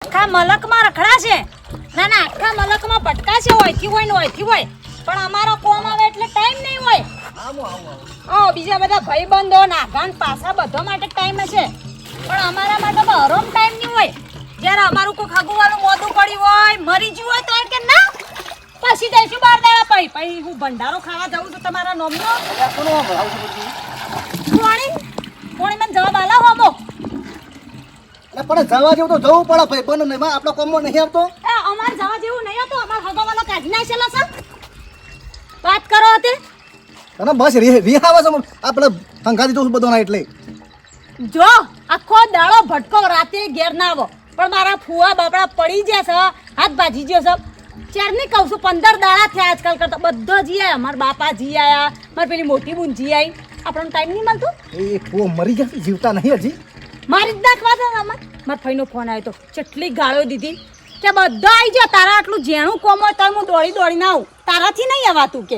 આખા મલકમાં રખડા છે. ના ના, આખા મલકમાં ભટકા છે, હોયથી હોય ને હોયથી હોય. પણ અમારો કોમ આવે એટલે ટાઈમ નહીં હોય. બીજા બધા ભાઈબંધો નાગાન પાસા બધા માટે ટાઈમ છે, પણ અમારા માટે તો હરોમ ટાઈમ નહીં હોય. જ્યારે અમારું કોઈ ખાગુવાળું મોઢું પડ્યું હોય, મરી ગયું હોય તો એ કે ના પછી જઈશું 12 દાડા પછી હું ભંડારો ખાવા જાઉં છું તમારા નોમનો. કોણી મને જવાબ આલા હોમો. પણ જવા જેવું તો જવું પડે ભાઈ, બને નહીં આપણા કોમમાં નહીં આવતો. અમારે જવા જેવું નહીં હતું, અમાર હગાવાળો કાઢી નાખેલા છે. વાત કરો હતી અને બસ રિહાવા છે આપણે સંઘાતી જોશું બધો ના. એટલે જો આખો દાડો ભટકો રાતે ઘેર ના આવો, પણ મારા ફુવા બાપડા પડી ગયા છે, હાથ ભાજી ગયો છે. ચારની કહું છું 15 દાડા થયા આજકાલ કરતા. બધા જી આયા, મારા બાપા જી આયા, મારી પેલી મોટી બુન જી આવી. આપણને ટાઈમ નહીં મળતો. એ ફુઓ મરી ગયા, જીવતા નહીં હજી. મારી જ નાખવા દે. મારા ભાઈનો ફોન આવ્યો તો, કેટલી ગાળો દીધી કે બધા આવી ગયા. તારા આટલું જેણું કોમ હોય તો હું દોડી ના આવું, તારાથી નહીં આવાતું કે